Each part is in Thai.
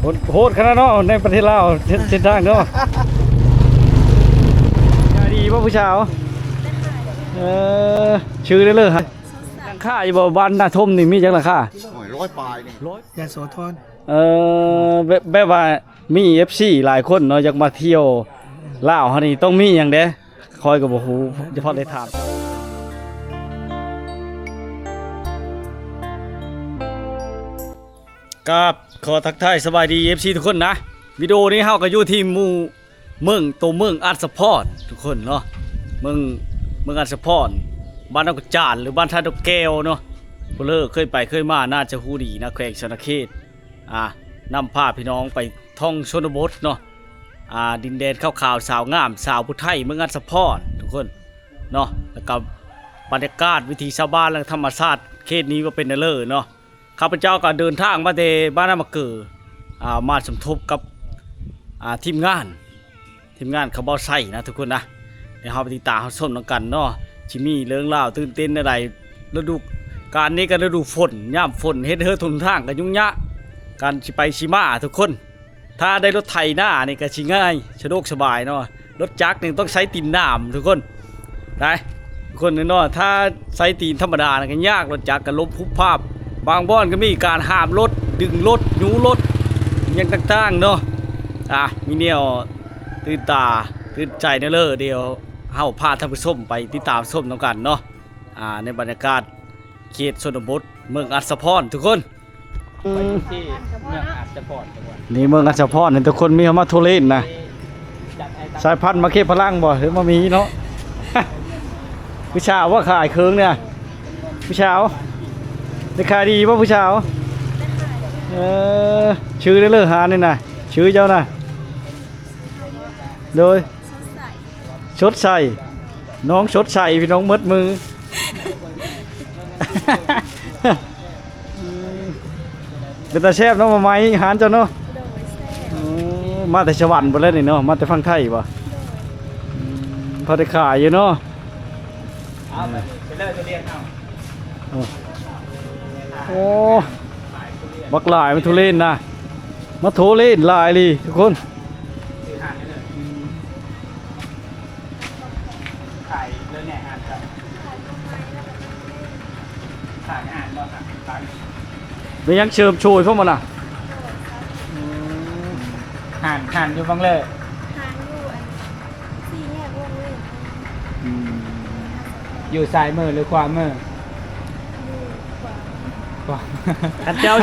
โหดขนาดเนาะในประเทศลาวเส้นทางเนาะดีป่ะผู้ชาวชื่อได้เลยฮะราคาอยู่บ่บ้านนาทมนี่มีจังราคา100 ปลายนี่ยาโสธรแบบว่ามี FC หลายคนเนาะอยากมาเที่ยวลาวเฮานี่ต้องมีหยังเด้คอยก็บ่ฮู้เฉพาะได้ถามกับขอทักทายสบายดี FC ทุกคนนะวิดีโอนี้เฮาก็อยู่ที่เมืองอัศพรทุกคนเนาะเมืองอัศพรบ้านนกจานหรือบ้านท่าดอกแก้วเนาะพวกเคยไปเคยมาน่าจะฮู้ดีนะแขวงชนเขตนำพาพี่น้องไปท่องชนบทเนาะดินแดนขาวๆสาวงามสาวผู้ไทยเมืองอัศพรทุกคนเนาะแล้วก็บรรยากาศวิถีชาวบ้านและธรรมชาติเขตนี้ก็เป็นเลิศเนาะข้าพเจ้าก็เดินทางมาเดบ้านน้ำมะเกือมาสมทบกับทีมงานเขาบ่อไส้นะทุกคนนะเดี๋ยวเราไปติดตามเขาส้มกันเนาะชิมีเรื่องเล่าตื่นเต้นอะไรฤดูการนี้ก็ฤดูฝนย่ำฝนเฮ็ดทุนทางกันยุ่งยากการไปชิมาทุกคนถ้าได้รถไถหน้านี่ก็ชิง่ายสะดวกสบายเนาะรถจักรนี่ต้องใช้ตีนน้ำทุกคนได้ทุกคนเนาะถ้าใช้ตีนธรรมดาก็ยากรถจักรก็ล้มพุบภาพบางบ้านก็มีการห้ามรถดึงรถยูรถยังต่างๆเนาะมีแนวตื่นตาตื่นใจเนเลยเดียวเฮาพาท่านผู้ชมไปติดตามชมกันเนาะในบรรยากาศเขตชนบทเมืองอัศพรทุกคนไปที่เมืองอัศพรนี่เมืองอัศพรนี่ทุกคนมีมาทุเรศนะสายพันธุ์มาเก็บพลังบ่หรือมามีเนาะผู้ชาวว่าขายเคืองเนี่ยผู้ชาวราคาดีป่ะผู้ชาวชื่อได้เลยหานี่นะชื่อเจ้านะโดยชดใส่น้องชดใส่พี่น้องมัดมือเป็นตาแซ่บเนาะมาไม้หานเจ้าเนาะมาแต่สวรรค์บ่แล้วนี่เนาะมาแต่ฟังไทยบ่พอได้ขายอยู่เนาะไปเลยจะเรียนเอาโอ้บักหลายมันทุเรศนะมาโถเล่นลายเลยทุกคนขายเลยเนี่ยอ่านครับขายอ่านบ่ครับขายเป็นยังเชิมโชยพวกมันห่านอยู่บังเลยห่านอยู่สี่แยกวงเลยอยู่ซ้ายมือหรือขวามือขัดเจ้า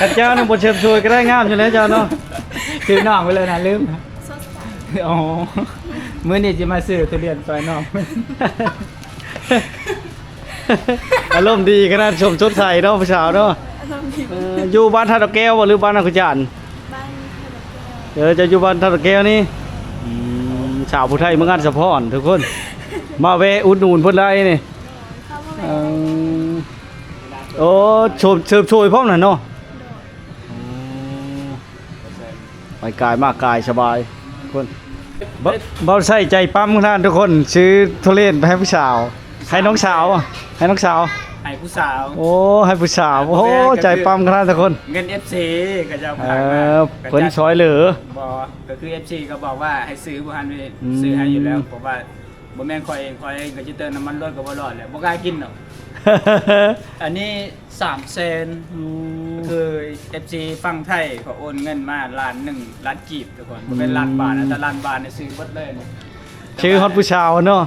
ขัดเจ้าเนี่ยบทเชิมโชยก็ได้งามอยู่แล้วเจ้าเนาะซื้อน้องไปเลยนะลืมสดใสอ๋อเมื่อนี้จะมาซื้อทุเรียนซอยน้องอารมณ์ดีขนาดชมชดใสเนาะผู้สาวเนาะอยู่บ้านท่าตะแก้วหรือบ้านนาคุจันบ้านท่าตะแก้วจะอยู่บ้านท่าตะแก้วนี่สาวผู้ไทยเมืองอัศพรทุกคนมาแวะอุดหนุนเพิ่นได้นี่โอ้ชมเชิมโชยพร้อมน่ะเนาะไปกายมากกายสบายคนบ่ใส่ใจปั๊มท่านทุกคนซื้อทุเรียนไปให้ผู้สาวให้น้องสาวให้น้องสาวให้ผู้สาวโอ้ให้ผู้สาวโอ้ใจปั๊มขนาดทุกคนเงิน FC ก็จะเพิ่นซอยเหลือบ่ก็คือ FC ก็บอกว่าให้ซื้อบ่ทันซื้อให้อยู่แล้วเพราะว่าบ่แม่นคอยก็จะเติมน้ำมันรถก็บ่รอดแหละบ่กล้ากินหรอกอันนี้3 เซนคือ FC ฟังไทยเขาโอนเงินมาล้าน1ล้านกีบทุกคนบ่เป็นล้านบาทนะแต่ล้านบาทนี่ซื้อหมดเลยชื่อฮอตผู้สาวเนาะ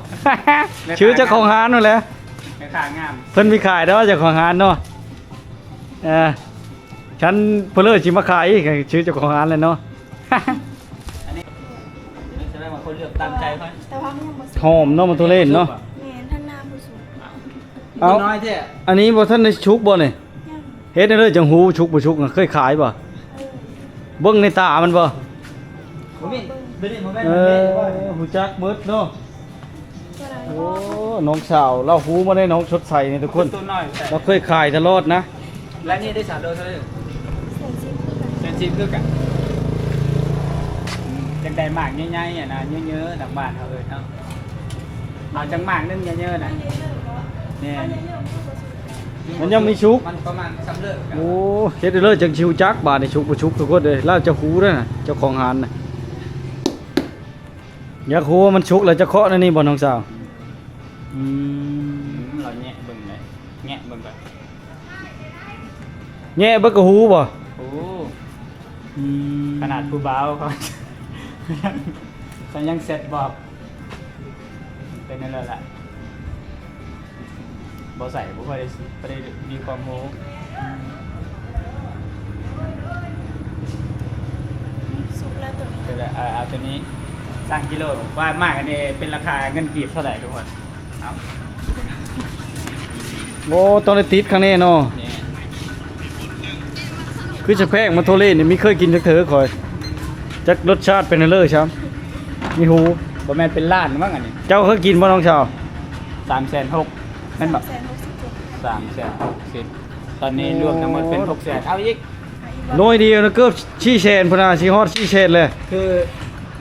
ชื่อเจ้าของร้านนั่นแหละแม่ค้างามเพิ่นมีขายเด้อเจ้าของร้านเนาะฉันเพิ่นเลยสิมาขายชื่อเจ้าของร้านเลยเนาะอันนี้แสดงว่าคนเลือกตามใจเพิ่นแต่ว่ามันยังบ่หอมเนาะมันทุเรศเนาะแม่นท่านนาผู้สูงเอาน้อยแท้อันนี้บ่ทันได้ชุกบ่นี่เฮ็ดได้เลยจังหูชุกบ่ชุกเคยขายบ่เบิ่งในตามันบ่บ่มีบ่ได้บ่แม่นหูจักมืดเนาะโอ้น้องสาวเราหูมาได้น้องชดใส่นี่ทุกคนเราเคยขายตลอดนะและนี่ได้3โลเท่าไหร่เซนซิคือกันจังได๋หมากใหญ่ๆอ่ะนะเยอะๆทางบ้านเฮาเเอาจังหมากนึงเยอะๆน่ะเนี่ย มันยังมีชุก มันประมาณสำเร็จ โอ้เฮ็ดได้เลยจังชิวจักบาดนี่ชุกบ่ชุกทุกคนเลยแล้วเจ้าฮู้ด้วยน่ะเจ้าของหานน่ะอยากฮู้ว่ามันชุกแล้วจะเคาะนั่นนี่บ่น้องสาวอืม เราแงะเบิ่งเลยแงะเบิ่งแบบ แง่เบิกก็ฮู้บ่ โอ้ อืม ขนาดผู้บ่าวเขา เขายังเสร็จบอกเป็นนั่นแหละบ่ใส่บ่ค่อยได้มีความโม้ สุกแล้วตัวนี้ เดี๋ยวเอาตัวนี้สร้างกิโลว่ามากอันนี้เป็นราคาเงินกีบเท่าไหร่ทุกคนเอา โอ้ต้องได้ติดข้างในเนาะ นี่ คือจะแพงมาโทเล่นี่มีเคยกินจักเถอคอยจักรสชาติเป็นจั่งเลยครับมีฮู้ บ่แม่นเป็นล้านมั้งอันนี้ เจ้าเคยกินบ่น้องสาว 360,000นั่นแบบ 360,000ตอนนี้รวมทั้งหมดเป็น600,000เอาอีก น้อยเดียวนะเกือบชี้แชนพุ่นน่ะสิฮอดชี้แชนเลย คือ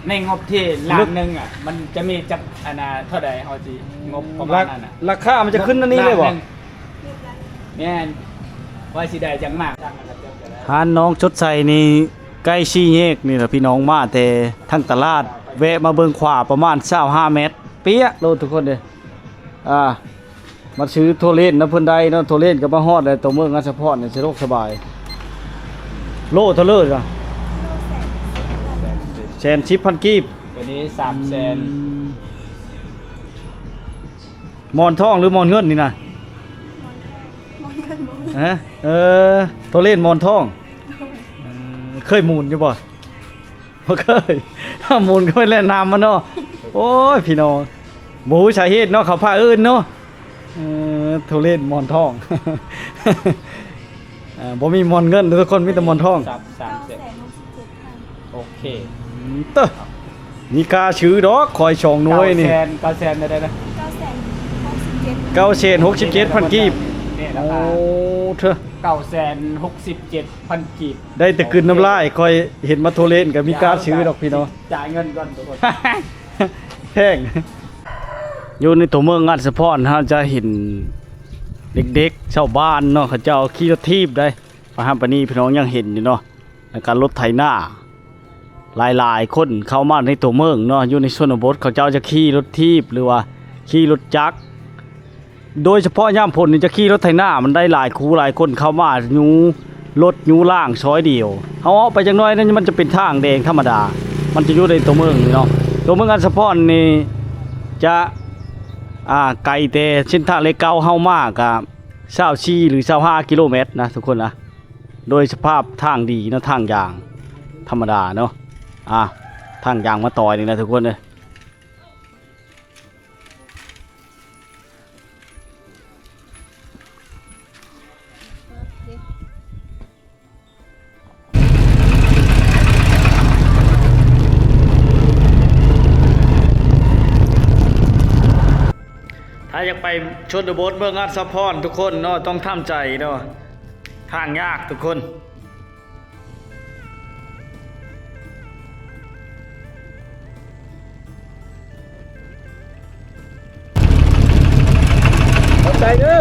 ในงบที่ล้านหนึงอ่ะมันจะมีจักอันน่ะเท่าใดเฮาสิงบประมาณนั้นน่ะ ราคามันจะขึ้นนั่นนี่เลยบ่ ล้าหงแม่นว่าสิได้จังมาก หานน้องชดใส่นี่ใกล้ชี้แยกนี่ล่ะพี่น้องมาแต่ทั้งตลาดแวะมาเบิ่งขวาประมาณ25เมตร เปี้ยโลดทุกคนเด้มาซื้อโทเล่นนะเพิ่นได้เนาะโทเล่นก็มาฮอดเลยตัวเมืองอัสสะพรนี่สะดวกสบาย โลเท่าเลยจ้ะแสนชิปพันกีบ ตัวนี้300,000 หมอนทองหรือหมอนเงินนี่นะ มอนเงินบ่มี ฮะตัวเล่นหมอนทองเคยหมุนอยู่บ่บ่เคย ถ้าหมุนก็ไม่เล่นน้ำมันเนาะโอ้ยพี่น้องหมูสาเหตุเนาะเขาพาอื่นเนาะตัวเล่นหมอนทอง บ่มีหมอนเงินทุกคนมีแต่หมอนทอง โอเค เต้อนี่กล้าชื่อดอกคอยชองหน่วยนี่ 900,000ได้นะ 967,067พันกีบ นี่รา โอ้ คา เธอ 967,000 กีบ ได้แต่กลืนน้ำลายคอยเห็นมาโทรเล่นกับมีการซื้อดอกพี่น้อง จ่ายเงินก่อนทุกคน แพงอยู่ในตัวเมืองอัศพรฮะจะเห็นเด็กๆชาวบ้านเนาะเขาเจ้าขี่รถทีบได้ประหามปานนี้พี่น้องยังเห็นอยู่เนาะในการรถไถนาหลายๆคนเข้ามาในตัวเมืองเนาะอยู่ในชนบทเขาเจ้าจะขี่รถทีบหรือว่าขี่รถจักรโดยเฉพาะย่ามพลนี่จะขี่รถไถนามันได้หลายคู่หลายคนเข้ามายูรถยูล่างช้อยเดียวเอาออกไปจังน้อยนั่นมันจะเป็นทางแดงธรรมดา มันจะอยู่ในตัวเมืองนี่เนาะตัวเมืองอัศพรนี่จะไกลแต่เส้นทางเลขเก้าเฮามากกับ24หรือ25กิโลเมตรนะทุกคนนะโดยสภาพทางดีเนาะทางยางธรรมดาเนาะทางยางมาต่อยนี่นะทุกคนเลยถ้าอยากไปชนบทเมืองอัศพรทุกคนเนาะต้องทำใจเนาะทางยากทุกคนเข้าใจเด้อ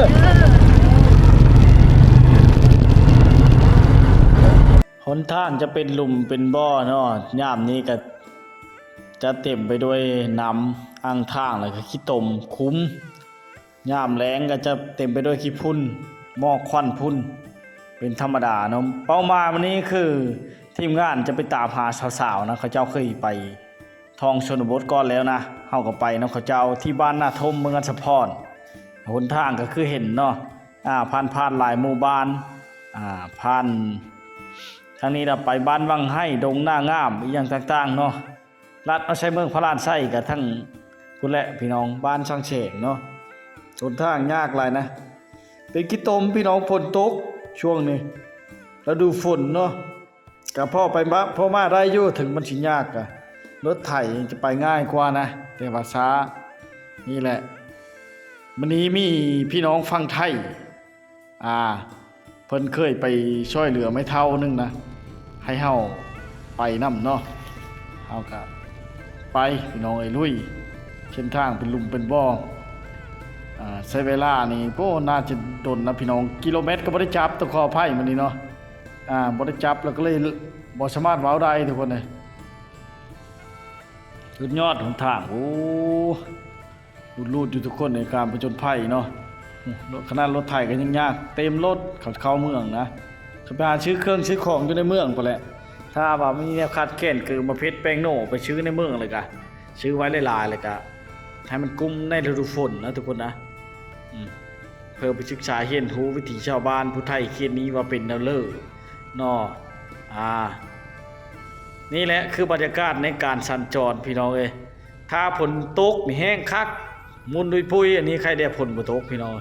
หนทางจะเป็นหลุมเป็นบ่อเนาะยามนี้ก็จะเต็มไปด้วยน้ำอ่างทางแล้วก็ขี้ตมคุ้มยามแล้งก็จะเต็มไปด้วยขี้พุ่นหมอกควันพุ่นเป็นธรรมดาเนาะเป้าหมายวันนี้คือทีมงานจะไปตามหาสาวๆนะเขาเจ้าเคยไปทองชนบทก่อนแล้วนะเฮาก็ไปเนาะเขาเจ้าที่บ้านนาทมเมืองอัศพรหนทางก็คือเห็นเนาะผ่านหลายหมู่บ้านผ่านทางนี้เราไปบ้านวังให้ดงหน้างามอีกอย่างต่างๆเนาะลัดเอาใช้เมืองพระลานไส้กับทั้งคุณและพี่น้องบ้านช่างเฉงเนาะหนทางยากหลายนะเป็นขี้ตมพี่น้องฝนตกช่วงนี้แล้วดูฝนเนาะกับพ่อไปพ่อมาได้อยู่ถึงมันสิยากอะรถไถจะไปง่ายกว่านะแต่ว่าช้านี่แหละวันนี้มีพี่น้องฟังไทยเพิ่นเคยไปช่วยเหลือไม่เท่านึงนะให้เฮาไปนำเนาะเฮาก็ไปพี่น้องลุยเส้นทางเป็นหลุมเป็นบ่อ ใช้เวลานี่โอ้น่าจะโดนนะพี่น้องกิโลเมตรก็บ่ได้จับต้องขออภัยมื้อนี้เนาะบ่ได้จับแล้วก็เลยบ่สามารถเว้าได้ทุกคนเลยสุดยอดหนทางโอ้ลูดอยู่ทุกคนในการผจญภัยเนาะขนาดรถไถก็ยังยากเต็มรถเข้าเมืองนะเขาไปหาซื้อเครื่องซื้อของอยู่ในเมืองพุ่นแหละถ้าว่ามีแนวคาดแค้นคือมาเพชรแป้งโน่ไปซื้อในเมืองเลยกะซื้อไว้หลายๆเลยกะให้มันกุมในฤดูฝนนะทุกคนนะเพื่อไปศึกษาเรียนรู้วิถีชาวบ้านผู้ไทยเขตนี้ว่าเป็นแนวเลิศเนาะนี่แหละคือบรรยากาศในการสัญจรพี่น้องเอ้ยถ้าฝนตกนี่แห้งคักมุนดุยปุยอันนี้ใครได้ฝนบ่ตกพี่น้อง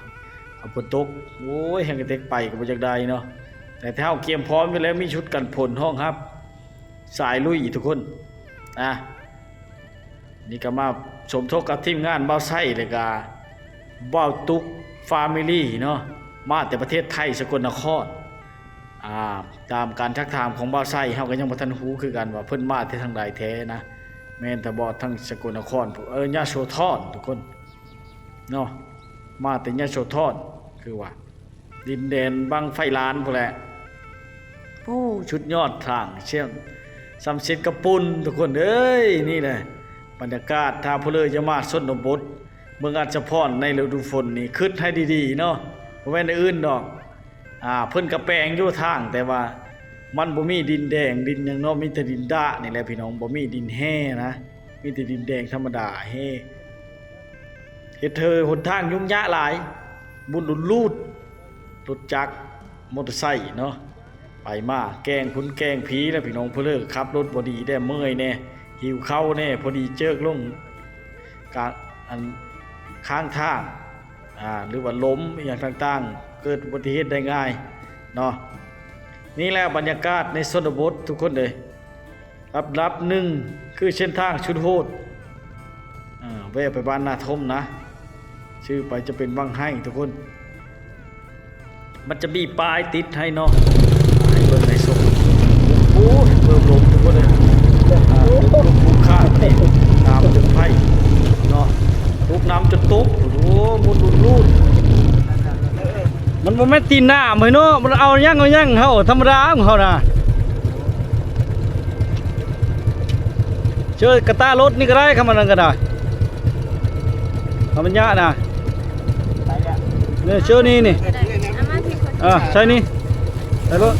เอาฝนตกโอ้ยแห้งกระเตกไปก็บ่จักได้เนาะแต่ถ้าเอาเตรียมพร้อมไว้แล้วมีชุดกันฝนห้องครับสายลุยทุกคนนี่ก็มาสมทบกับทีมงานเบ้าไส้เลยก็เบ้าตุกฟามิลี่เนาะมาแต่ประเทศไทยสกลนครตามการทักถามของเบ้าไส้เฮาก็ยังบ่ทันฮู้คือกันว่าเพิ่นมาที่ทางใดแท้นะแม่นแต่บ่ทางสกลนครยะโสธรทุกคนเนาะมาแต่ยะโสธรคือว่าดินแดนบังไฟล้านพุ่นแหละโอ้ชุดยอดทางเชื่อมสำเร็จกระปุ่นทุกคนเอ้ยนี่แหละบรรยากาศถ้าผู้เลยจะมาชนบทเมืองอัศพรในฤดูฝนนี่คิดให้ดีๆเนาะบ่แม่นอื่นดอกเพิ่นกระแปลงอยู่ทางแต่ว่ามันบ่มีดินแดงดินหยังเนาะมีแต่ดินดะนี่แหละพี่น้องบ่มีดินแห้นะมีแต่ดินแดงธรรมดาแห้เฮ็ดหนทางยุ่งยากหลายบุญลูดรถจักรมอเตอร์ไซค์เนาะไปมาแกงคุณแกงผีแล้วพี่น้องเพิ่นเลิกขับรถบ่ดีได้เมื่อยแน่หิวข้าวแน่พอดีเจิกลงกลางข้างทางหรือว่าล้มอย่างต่างๆเกิดอุบัติเหตุได้ง่ายเนาะนี่แหละบรรยากาศในชนบททุกคนเลยรับหนึ่งคือเส้นทางชุดโหดแวะไปบ้านนาทมนะชื่อไปจะเป็นวังไห้ทุกคนมันจะมีป้ายติดให้เนาะให้เบิ่งในส่งโอ้ยเบิ่งลมทุกคนเลยลมคุ้มค่านี่น้ำจนไผ่เนาะทุกน้ำจนตุ๊บโอ้โหมุนลูดมันบ่แม่นตีนหน้าเหมือนเนาะมันเอายั่งเฮาธรรมดาของเฮาน่ะเชื่อกระต้ารถนี่ก็ได้คำมันนั่นก็ได้ทำมันยะน่ะเนี่ยเชื่อนี่ใช่นี่ใช่รถ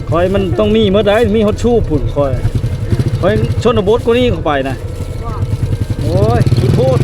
คอยมันต้องมีเมื่อใดมีฮอตชูปุ่นคอยชนบทกูนี่เข้าไปนะโอ้ยขี้โพด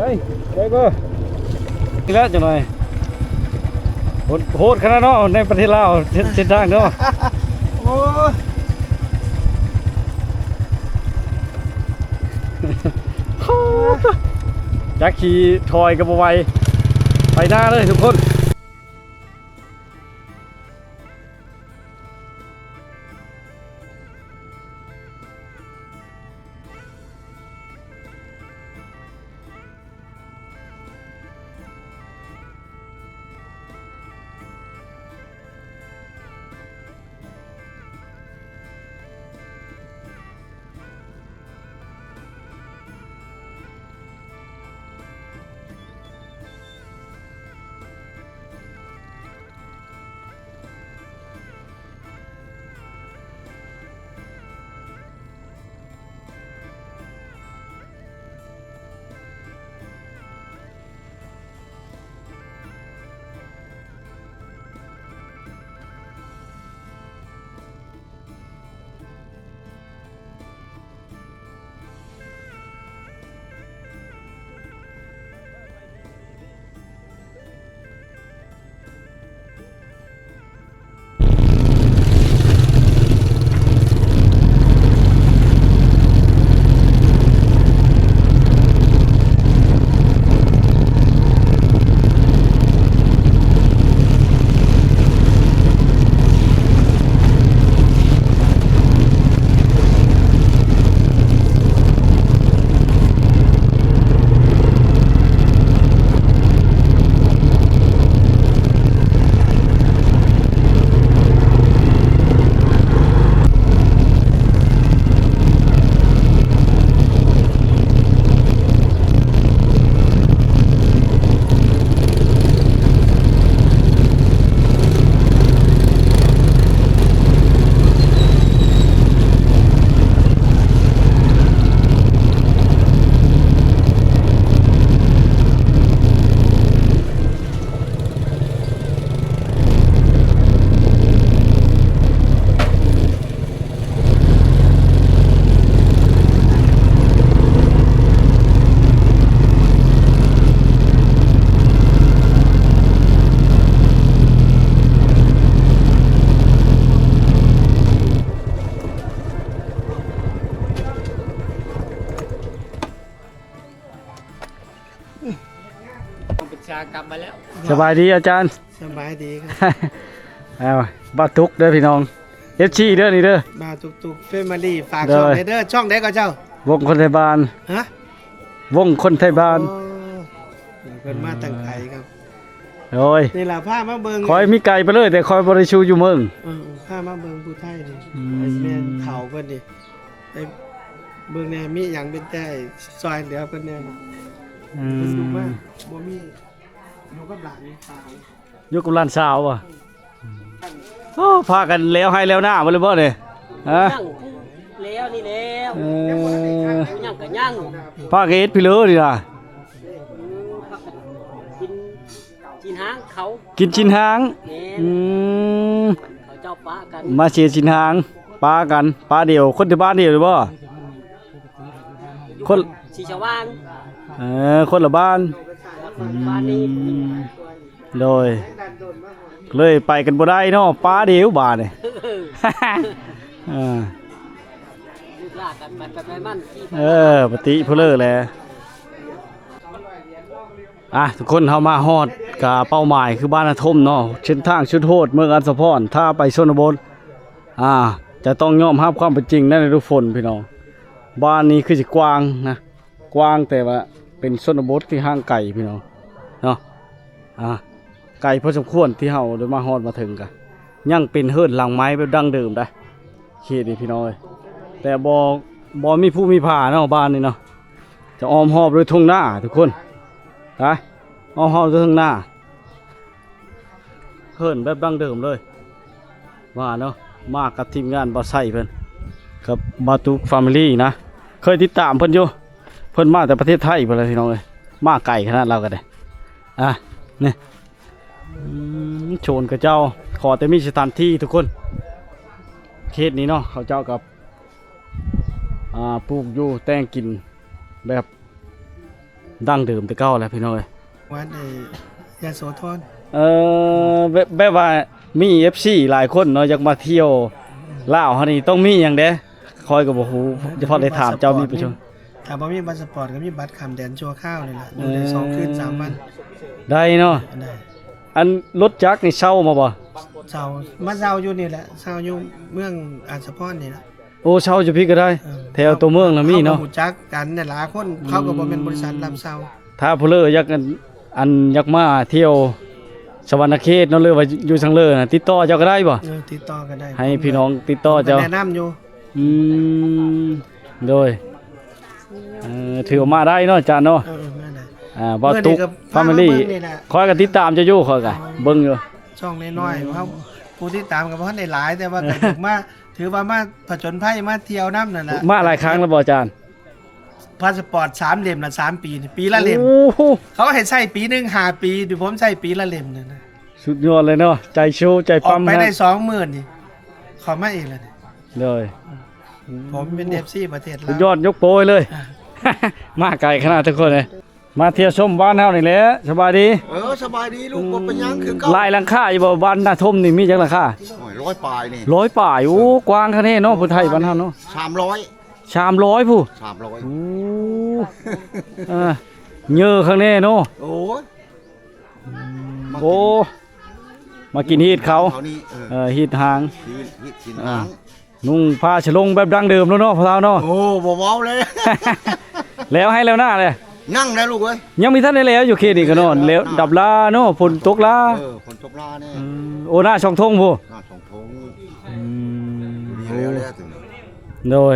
ไปก็อีกแล้วจังหน่อยโหดขนาดเนาะในประเทศลาวเส้นทางเนาะ โอ้ย จักขี่ถอยกับบ่ไหวไปหน้าเลยทุกคนปิดชากลับมาแล้ว สบายดีอาจารย์ สบายดีครับ เอาบาตุกเด้อพี่น้องเอฟซีเด้อนี่เด้อ มาตุกๆเฟมิลี่ฝากช่อง ได้ เด้อช่องได้ก็เจ้าว งคนไทยบ้าน ฮะ วงคนไทยบ้าน โอ้เพิ่นมาตั้งไกลครับ โอ้ย นี่ล่ะพามาเบิ่ง คอยมีไก่ไปเลยแต่คอยบริชูอยู่เมือง พามาเบิ่งผู้ไทยนี่ อืม ไอ้แม่นเฒ่าเพิ่นนี่ไอ้เบิ่งแหน่มีหยังเป็นแต่ซอยเหลือเพิ่นแหน่ อื เพิ่นดู ม ว่าบ่มีอยู่กับหลานตาย อยู่กับหลานสาวว่ะโอ้พากันแล้วให้แล้วหน้าบ่เลยบ่เนี่ยฮะ ย่างแล้วนี่แล้ว เออ ย่างกับย่าง พากันเฮ็ดพี่เลอนี่ล่ะ กินกินหางเขา กินชิ้นหาง แม่น อืม เขาเจ้าปะกัน มาเสียชิ้นหางปลากันปลาเดียวคนที่บ้านเดียวหรือบ่คน สีชาวบ้าน คนละบ้าน บ้านนี้ โดยเลยไปกันบ่ได้เนาะปลาเดียวบาดนี่ ลูกหลานกันไปมันที่ ปฏิเพลอแหละทุกคนเฮามาฮอดกับเป้าหมายคือบ้านอาทมเนาะเส้นทางชุดโหดเมืองอัศพรถ้าไปชนบทจะต้องยอมรับความเป็นจริงนั่นทุกคนพี่น้องบ้านนี้คือสิกว้างนะกว้างแต่ว่าเป็นชนบทที่ห่างไกลพี่น้องเนาะไกลพอสมควรที่เฮาได้มาฮอดมาถึงกันยังเป็นเฮิรนหลังไม้แบบดั้งเดิมได้เขตนี้พี่น้องเอ้ยแต่บ่มีผู้มีผาเนาะบ้านนี้เนาะจะอ้อมหอบด้วยทุ่งหน้าทุกคนนะอ้อมหอบด้วยทุ่งหน้าเฮิรนแบบดั้งเดิมเลยว่าเนาะมากับทีมงานบ่ใส่เพิ่นกับบาตุกแฟมิลี่นะเคยติดตามเพิ่นอยู่เพิ่นมาแต่ประเทศไทยเพิ่นเลยพี่น้องเอ้ยมาไกลขนาดเราก็ได้นี่โชนกับเจ้าขอแต่มีสถานที่ทุกคนเขตนี้เนาะเขาเจ้ากับปลูกอยู่แต่งกินแบบ ดั้งเดิมแต่เก่าแหล้วพี่น้องเอ้ย วัดยาโสธร แบบว่ามี FC หลายคนเนาะอยากมาเที่ยวลาวเฮานี่ต้องมีหยังเด้คอยก็บ่ฮู้เฉพาะได้ถามเจ้ามีประชม ถ้าบ่มีบัตรสปอร์ตก็มีบัตรข้ามแดนชั่วคราวนี่ล่ะอยู่ได้2คืน3วัน ได้เนาะ ได้ อันรถจักรนี่เช่ามาบ่ เช้ามาเช้าอยู่นี่แหละเช้าอยู่เมืองอาจสะพรนี่ล่ะ โอ้เช่าอยู่พี่ก็ได้ เออ แถวตัวเมืองน่ะมีเนาะ ขก็รู้จักกันเนี่ยหลายคนเขาก็บ่แม่นบริษัทรับเช้า ถ้าผู้เลออยากอยากมาเที่ยวสวรรณเขตเนาะเลยว่าอยู่สังเลอน่ะติดต่อเจ้าก็ได้บ่ ติดต่อกันได้ ให้พี่น้องติดต่อ ผมก็ เจ้า แนะนำอยู่ อืมโดยถือว่ามาได้เนาะจานเนาะ มาได้ บ่ตุก เมื่อนี้ก็ family พามาเบิ่งนี่แหละ คอยก็ติดตามเจ้าอยู่คอยก็เบิ่งอยู่ ช่องน้อยๆว่าผู้ที่ตามกับบ่ทันได้หลายแต่ว่าก็ถูกมาถือว่ามาผจญภัยมาเที่ยวน้ำนั่นแหละ มาหลายครั้งแล้วบ่จาน พาสปอร์ต3เล่มละ3ปีนี่ปีละเล่ม โอ้โห เขาให้ใช้ปีหนึง5ปีดิผมใช้ปีละเล่มนั่นนะ สุดยอดเลยเนาะใจชูใจ ออ ปั๊ ก ม ไปได้ นะ 20,000นี่ขอมาเองแล้วนี่ เลย ผมเป็น FC ประเทศ สุ ลา ดยว อดยกโปรยเลย มาไกลขนาดทุกคนเลยมาเที่ยวชมบ้านเฮานี่แหละสบายดี สบายดีลูกบ่เป็นหยังคือเก่า ลายหลังคาอยู่บ่บ้านนาทมนี่มีจังหลังคา โอ้ยร้อยปลายนี่ 100ป่ายโอ้กว้างคะแน่เนาะผู้ไทยบ้านเฮาเนาะ 300 300ผู้ 300 โอ้เออเยอะข้างแน่เนาะ โอ้ย โอ้มากินฮีดเขา เขานี่ ฮีดหาง ฮิตสินหาง นุ่งผ้าฉลงแบบดั้งเดิมแล้วเนาะพ่อเฒ่าเนาะ โอ้บ่เว้าเลย แล้วให้แล้วหน้าเลย นั่งนะลูกเอ้ย ยังมีท่านได้แล้วอยู่เขตนี่ก็เนาะแล้วดับลาเนาะฝนตกลา คนตกลาแน่ โอ้หน้าช่องทงผู้ หน้าสองทง อืม มีแล้วถึง โดย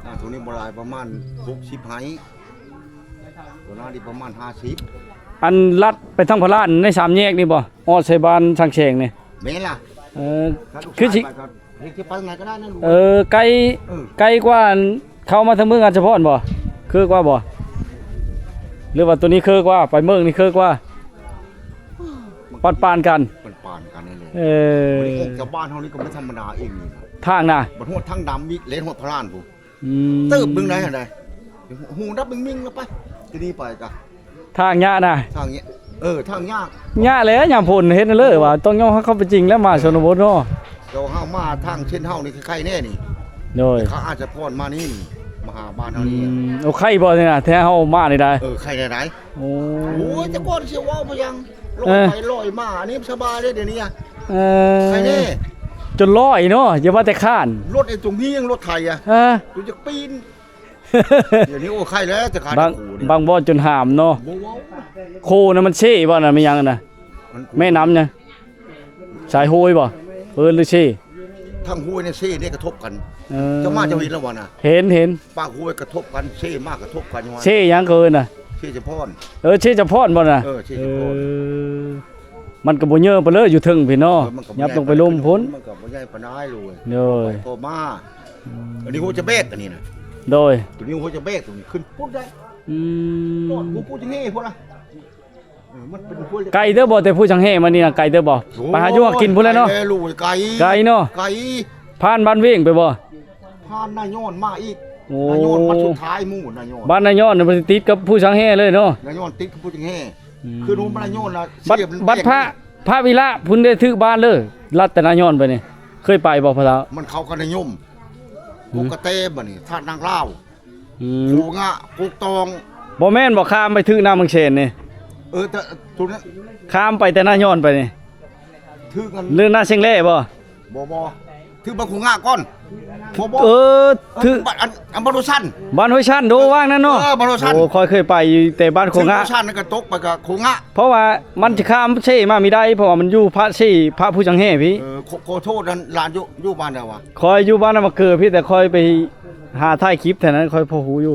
หน้าตรงนี้บ่หลายประมาณ60ไหตัวหน้านี่ประมาณ50 อันลัดไปทางพระลานในสามแยกนี่บ่ออดใส่บ้านทางเชงนี่ แม่นล่ะ คือสิ เฮ็ดที่ไปไหนก็ได้นะลูก ไกล เออ ไกลกว่าเข้ามาทางเมืองอันเฉพาะบ่คือกว่าบ่หรือว่าตัวนี้คือกว่าไปเมืองนี่คือกว่าปานๆกัน มันปานกันนี่เลย เออ ออกจากบ้านเฮานี่ก็ไม่ธรรมดาเองนี่นะ ทางน่ะ บัดฮอดทางดำอีกเล่นฮอดพระลานผู้ อืม ตึบมึงได้หั่นใดหูดับมึงมิ่งแล้วไปทีนี้ไปจ้ะ ทางยะน่ะ ทางเนี้ยทางยาก ยะแหล้ยามพุ่นเฮ็ดนั่นเลยว่าต้องยอมให้เขาไปจริงแล้วมาชนบทเนาะ เราเฮามาทางเช่นเฮานี่ใครๆแน่นี่ โดย เขาอาจจะพรมานี่มาหาบ้านเฮานี่ โอ้ไข่บ่เนี่ยนะแท้เฮามานี่ได้ ใครไหน โอ้ โอ้ยแต่ก่อนเสียเว้าบ่ยังลอย เออ ไปลอยมาอันนี้สบายเลยเดี๋ยวนี้อะ เอ ใครแน่ จนร้อยเนาะอย่าว่าแต่ข้าน รถไอ้ตรงนี้ยังรถไทยอ่ะ ฮะ กูจะปีนเดี๋ยวนี้โอ้ใครแล้วจะขาด บาง กูนี่ บางบ่อนจนหามเนาะ บ่เว้า โคน่ะมันเช่บ่น่ะไม่ยังน่ะ มันกู แม่น้ำเนี่ยสายโหยบ่หรือเช่ ทางห้วยเนี่ยเซ่เนี่ยกระทบกัน เออ จะมาจะเห็นแล้ววะน่ะ เห็น ปากห้วยกระทบกันเซ่มากกระทบกันยังไง เช่ยังเกินน่ะ เซ่จะพร เช่จะพรบ่น่ะ เช่จะพร มันก็บ่เยอะไปเลยอยู่ถึงพี่เนาะ มันก็ ยับลงไปลมพ้น มันก็บ่ใหญ่ปานใดเลย โดย โทรมาอันนี้หัวจะเบกอันนี้นะ โดย ตัวนี้หัวจะเบกตัวนี้ขึ้นปุ๊บได้ อื โดด ม กูพูดอย่างงี้พุ่นละมันเป็นหัว ไก่เด้อบ่แต่ผู้จังแห่มานี่น่ะไก่เด้อบ่ไปหาอยู่หากินพุ่นแล้วเนาะ ไก่ลูกไก่ ไก่เนาะ ไก่ ผ่านบ้านเว้งไปบ่ ผ่านนายโยนมาอีก โอ้ นายโยนมาสุดท้ายหมู่นายโยน บ้านนายย้อนน่ะมันติดกับผู้จังแห่เลยเนาะ นายโยนติดกับพูดอย่างงี้คือหนูนายโยนละ บัดพระวิระพุ่นได้ถึกบ้านเลยรัตนายอนไปนี่เคยไปบ่พ่อเฒ่า มันเข้ากันนายมกูกระเตบ่นี่ท่านางเล่า อื กู ม งะกูตอง บ่แม่นบ่ข้ามไปถึกน้ำเมืองเชนนี่ แต่ตัวนั้น ข้ามไปแต่นายอนไปนี่ ถือกัน เรื่องหน้าเชียงแล่บ่ บ่ถือบางกูงะก่อนบ่ ถึก อันบรุชัน บ้านห้วยชันโดว่างนั่นเนาะ บ้านห้วยชัน โอ้ค่อยเคยไปอยู่แต่บ้านโคงะ บรุชันนั่นก็ตกไปกับโคงะ เพราะว่ามันจะข้ามเช่มาไม่ได้เพราะว่ามันอยู่พระเช่พระผู้จังแห่พี่ ขอโทษนั่นหลานอยู่บ้านเดียววะ คอยอยู่บ้านน่ะมาเกิดพี่แต่คอยไปหาถ่ายคลิปแถวนั้นคอยพอหูอยู่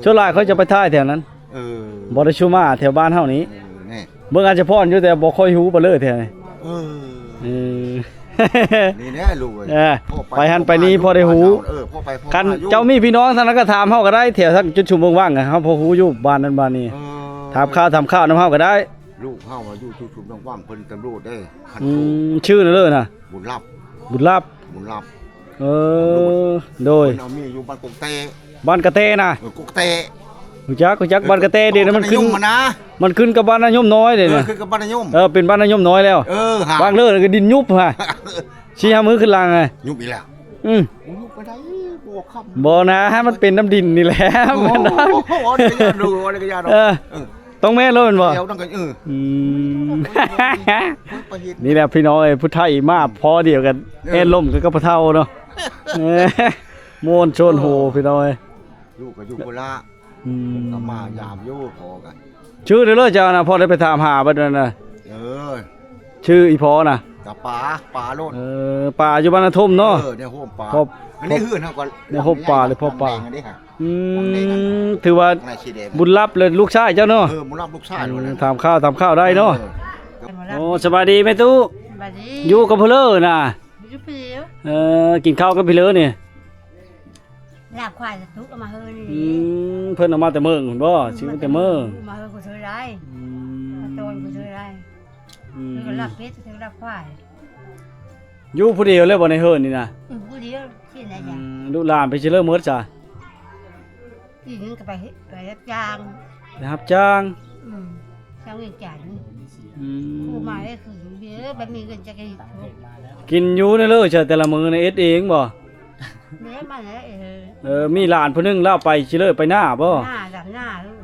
ช่วงหลายเขาจะไปถ่ายแถวนั้น บ่ได้ชูมาแถวบ้านเฮานี้ นี่ เบิ่งอาจจะพรอยู่แต่บ่ค่อยฮู้บ่เลยแถวนี้เออ นี่แน่ลูก ไปหันไปนี่พอได้ฮู้ พ่อไปพ่อ กันเจ้ามีพี่น้องทางนั้นก็ถามเฮาก็ได้แถวทางจุดชุมเมืองว่างอะเฮาพอฮู้อยู่บ้านนั้นบ้านนี้ถามข้าวนํเฮาก็ได้ ลูกเฮาอยู่ชุมๆว่างๆเพิ่นตำรวจได้คัน อืมชื่อนั่นเลยน่ะ บุญรับ บุญลับ บุญรับ เออโดย เอามีอยู่บ้านกกเต บ้านกระเตน่ะ กกเต รู้จักบ้านกระแตเดี๋ยวนั้นมันขึ้น บ้าะนะ มันขึ้นกับบ้านนายมน้อยเด้ เออ นะ คือกับบ้านนายม เป็นบ้านนายมน้อยแล้ว หา บางเลิศก็ดินยุบฮะชี้หามือขึ้นลางไง ยุบอีกแล้ว อืม ยุบไปได้บวกคำ บ่นะฮะมันเป็นน้ำดินนี่แหละ โอ้ มัน โห นะ อันนี้ก็ยาดูอันนี้ก็ยาดู เออต้องแม่นแล้วแม่นบ่ เดี๋ยวต้องกันอืม ไปเฮ็ด นี่แหละพี่น้องไอ้พุทธไทยมาพอเดียวกันเอ็นล่มก็พระเท่าเนาะโมนโชนโหพี่น้องเอ้ย อยู่กับอยู่โคราช อืม ก็มายามอยู่พอกัน ชื่อเด้อเลยเจ้านะพอได้ไปถามหาบัดนั้นน่ะ เออ ชื่ออีพอน่ะ กับป่าโลด ป่าอยู่บ้านนาทมเนาะ เนี่ยโฮมป่า พอ อันนี้หื่นเฮาก่อน เนี่ยโฮมป่าหรือพ่อป่า อันนี้ฮะ อืมถือว่า ในชีแดง บุญรับเลยลูกชายเจ้าเนาะ มุรับลูกชายโลดนะ ถามข้าวได้เนาะโอ้สบายดีแม่ตู้ บัดนี้ อยู่กับเพนเลอน่ะ อยู่เปลี่ยว กินข้าวกับเพนเลอนี่ ลาบควายจะทุกเอามาเฮอนี่ เพิ่นเอามาแต่เมืองพุ่นบ่ซื้อมาแต่เมือง มาเฮอกูเธอได้ อื มาโตนกูเธอได้ อืม คือก็ลาบเป็ดเธอลาบควาย อยู่ผู้เดียวเลยบ่ในเฮิรนนี่น่ะ ผู้เดียวที่ไหนอย่าง ลูกหลานไปเชลเลอร์เมิร์ดจ้ะ ที่นึงก็ไปรับจ้าง นะครับจ้าง จ้างเงินจ่าย อืม ผู้มาได้คือเยอะบัดมีเงินจะกิน กินอยู่ในเลยเจ้ะแต่ละมื้อในเอ็ดเองบ่ เนื้อมันแล้วมีหลานผู้หนึงเล่าไปเชลเลอร์ไปหน้าบ่ หน้าดำหน้าลูก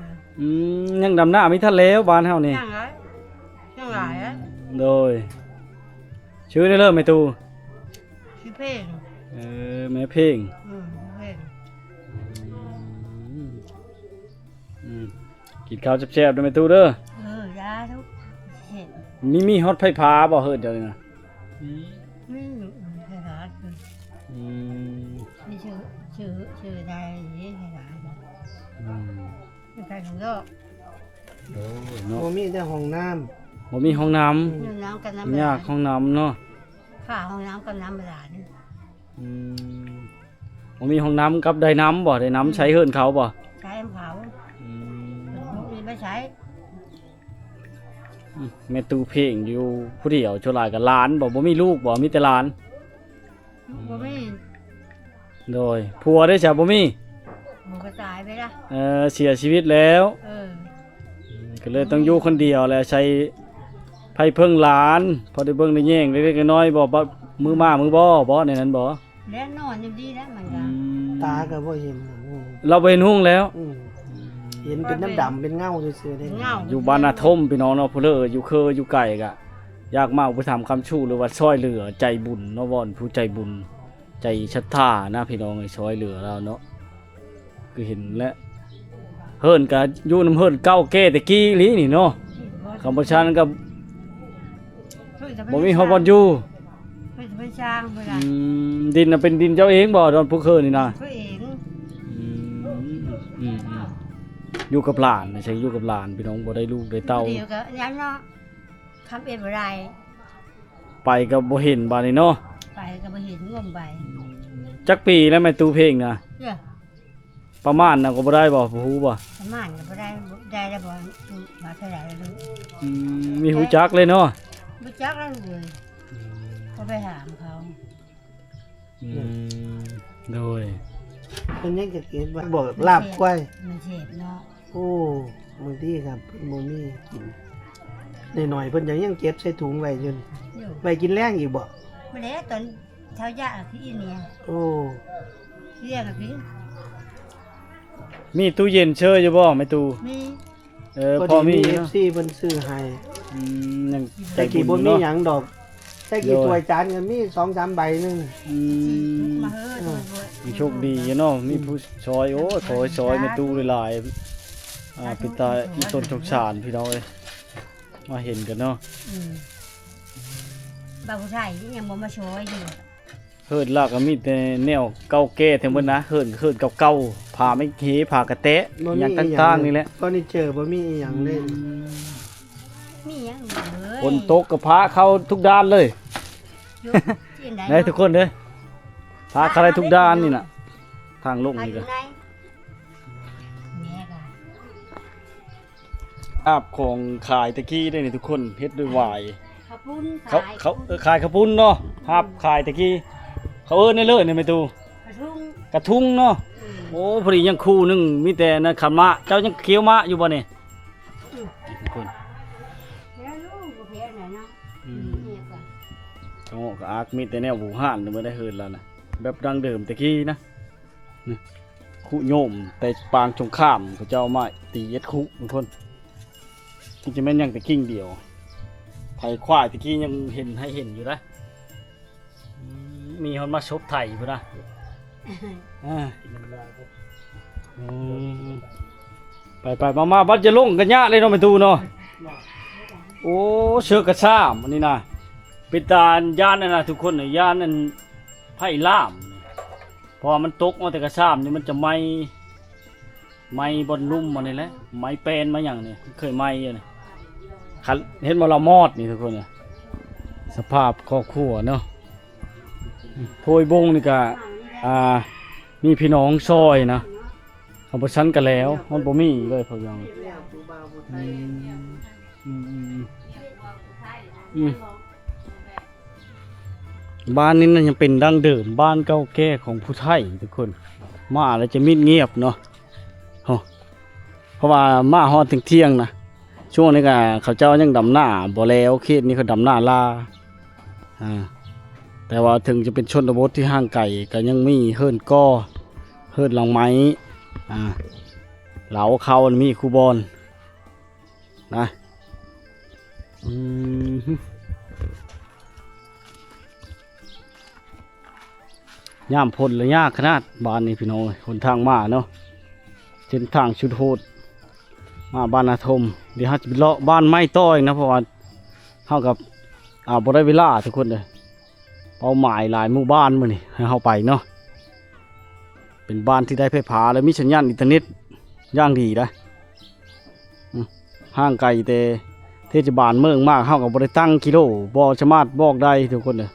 ยังดำหน้ามีทันแล้วบ้านเฮานี่ นั่งแล้วนั่งหลายแล้ว โดยชื่อในเริ่มแม่ตู ชื่อเพ่ง แม่เพ่ง เพ่ง กินข้าวแซ่บๆด้วยแม่ตูเด้อย าทุกเห็น มีฮอตไฟฟ้าบ่เฮิดเดี๋ยวนี้นะ ไม่รู้ใครหาคือ อืม นี่ชื่อใดนี่ใครหาเป็นใครของโลก โอ้ยเนาะ บ่มีแต่ห้องน้ บ่มีห้องน้ นึ่งน้ำกันน้ำ ำยากห้องน้ำเนาะ ข้าห้องน้ำกันน้ำบาดาล บ่มีห้องน้ำกับได้น้ำบ่ได้น้ำใช้เฮินเขาบ่ ใช้เผา อืม มีไม่ใช้ แม่ตูเพ่งอยู่ผู้เดียวโชลายกับหลานบ่มีลูกบ่มีแต่หลาน บ่มี โดยผัวได้จ้ะบ่มี หมูกระตายไปละ เสียชีวิตแล้ว อ ก็เลยต้องอยู่คนเดียวแล้วใช้ไผเพิ่งหลานพอได้เบิ่งได้แย่งเล็กๆน้อยๆบ่มือมามือบ่ในนั้นบ่ แล้วนอนยังดีแล้วมันก็ ำตาก็บ่เห็น เราไปเห็นหุ้งแล้ว เห็นเป็นน้ำดำเป็นเงาซื่อๆได้ เงา อยู่บ้านนาทมพี่น้องเนาะผู้เลออยู่เคออยู่ไก่กะอยากมาอุปถัมภ์คำชูหรือว่าช่วยเหลือใจบุญเนาะวอนผู้ใจบุญใจศรัทธานะพี่น้องไอ้ช่วยเหลือเราเนาะคือเห็นแล้วเฮิรนก็อยู่น้ำเฮิรนเก้าแก่ตะกี้อีหลีนี่เนาะคำประชานั้นก็บ่มีฮอดบ่อนอยู่ เพื่อจะไปสร้างเพื่อ ดินน่ะเป็นดินเจ้าเองบ่ดอนผู้เคอนี่นะ เพื่อเอง อืมอยู่กับหลานนะใช่อยู่กับหลานพี่น้องบ่ได้ลูกได้เต้า เดี๋ยวก็ยันเนาะทำเอ็นอะไร ไปก็บ่เห็นบาดนี้เนาะ ไปก็มาเห็นงมไป จักปีแล้วแม่ตู้เพลงนะ เนี่ย ประมาณน่ะก็บ่ได้บ่ฮู้บ่ ประมาณก็ได้แล้วบ่มาเท่าไหร่แล้ว มีฮู้จักเลยเนาะ รู้จักแล้วเลยก็ไปถามเขา โดย เพิ่นยังจะเก็บไว้บอกลาบควาย มันเจ็บเนาะ โอ้มื้อนี้ครับเพิ่นบ่มีกินหน่อยๆเพิ่นยังเก็บใส่ถุงไว้จน อยู่ ไว้กินแรงอีกบ่ มาแล้วตอนเช้ายาที่เนี่ย โอ้ เรียกกับพี่ มีตู้เย็นเชยอยู่บ่แม่ตู้ มี พอมี ดี เนาะ FC เพิ่นซื้อให้ ยังใจ แต่ บุ กี่ ญ บ่มี เนาะ หยังดอกแต่กี่ถ้วยจานก็มี 2-3 ใบนึง มาเฮ้ย มีโชคดีเนาะมีผู้ช่วยโอ้ยขอให้ช่วยแม่ตู้หลายๆปิตาอีต้นสงสารพี่น้องเอ้ยมาเห็นกันเนาะ บ่าวผู้ชายยังบ่มาช่วยอยู่ เฮิรนลากก็มีแต่แนวเก่าแก่ทั้งหมดนะเฮิรนเก่าๆผ่าไม่เฮผ่ากระแตะอหย่างต่างๆนี่แหละ ก็นี่เจอบ่มีอีหยังเลย มีหยังเลย ฝนตกกับพาเข้าทุกด้านเลยได้ทุกคนเลยพาเข้าได้ทุกด้านนี่น่ะทางลงนี่ก็ แม่ก็ อาบของขายตะกี้ได้นี่ทุกคนเฮ็ดด้วยหวาย ข้าวปุ้น เขาขายข้าวปุ้นเนาะภาพขายตะกี้เขาเอิ้นได้เลยนี่แม่ตู กระทุ่ง กระทุงเนาะ ก โอ้พอดียังคู่หนึงมีแต่นะขันมะเจ้ายังเคี้ยวมะอยู่บ่นี่ทุกคน แล้วลูกบ่เพียไหนเนาะเนี่ยก่อน โอ้ก็อากมีแต่แนวหูห่านไม่ได้เฮินแล้วนะแบบดังเดิมตะกี้นะนี่คู่โยมแต่ปางชงข้ามพระเจ้ามาตีเย็ดคู่ทุกคนจริงๆแม่นยังแต่กิ้งเดียวไทยควายตะกี้ยังเห็นให้เห็นอยู่นะมีคนมาชบไทยพุ่นนะอ่าอืมไปมาบัดจะลงกันยะเลยเนาะไปดูเนาะโอ้เชือกกระซ่ามอันนี้นะเป็นตาย่านนั่นนะทุกคนเนี่ยย่านนั่นไผ่ล่ามพอมันตกมาแต่กระซ่ามนี่มันจะไหม้บนลุ่มมันนี่แหละไหม้เป็นมาอย่างนี้เคยไหม้อยู่นี่คันเห็นมาเรามอดนี่ทุกคนเนี่ยสภาพครอบครัวเนาะโพยบงนี่ก็มีพี่น้องซอยนะเขาประชันกันแล้วมันบ่มีเลยพอยังบ้านนี้นั่นยังเป็นดั้งเดิมบ้านเก่าแก่ของผู้ไทยทุกคนมาแล้วจะมิดเงียบเนาะเพราะว่ามาฮอดถึงเที่ยงนะช่วงนี้ก็เขาเจ้ายังดำหน้าบ่แล้วเขตนี้เขาดำหน้าลาแต่ว่าถึงจะเป็นชนบทที่ห่างไกลก็ยังมีเฮิรนก้อเฮิรนหลังไม้เหลาเขามีคูบอลนะย่ามพลและยากขนาดบ้านนี้พี่น้องคนทางมาเนาะเส้นทางชุดโหดมาบ้านอาทมเดี๋ยวเราจะไปเลาะบ้านไม้ต้อยนะเพราะว่าเท่ากับบ่ได้เวลาทุกคนเลยเป้าหมายหลายหมู่บ้านมื้อนี้ให้เฮาไปเนาะเป็นบ้านที่ได้ไฟฟ้าและมีสัญญาณอินเทอร์เน็ตอย่างดีนะห่างไกลแต่เทศบาลเมืองมากเฮาก็บ่ได้ตั้งกิโลบ่สามารถบอกได้ทุกคนเลย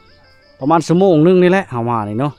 ประมาณชั่วโมงนึงนี่แหละเฮามานี่เนาะ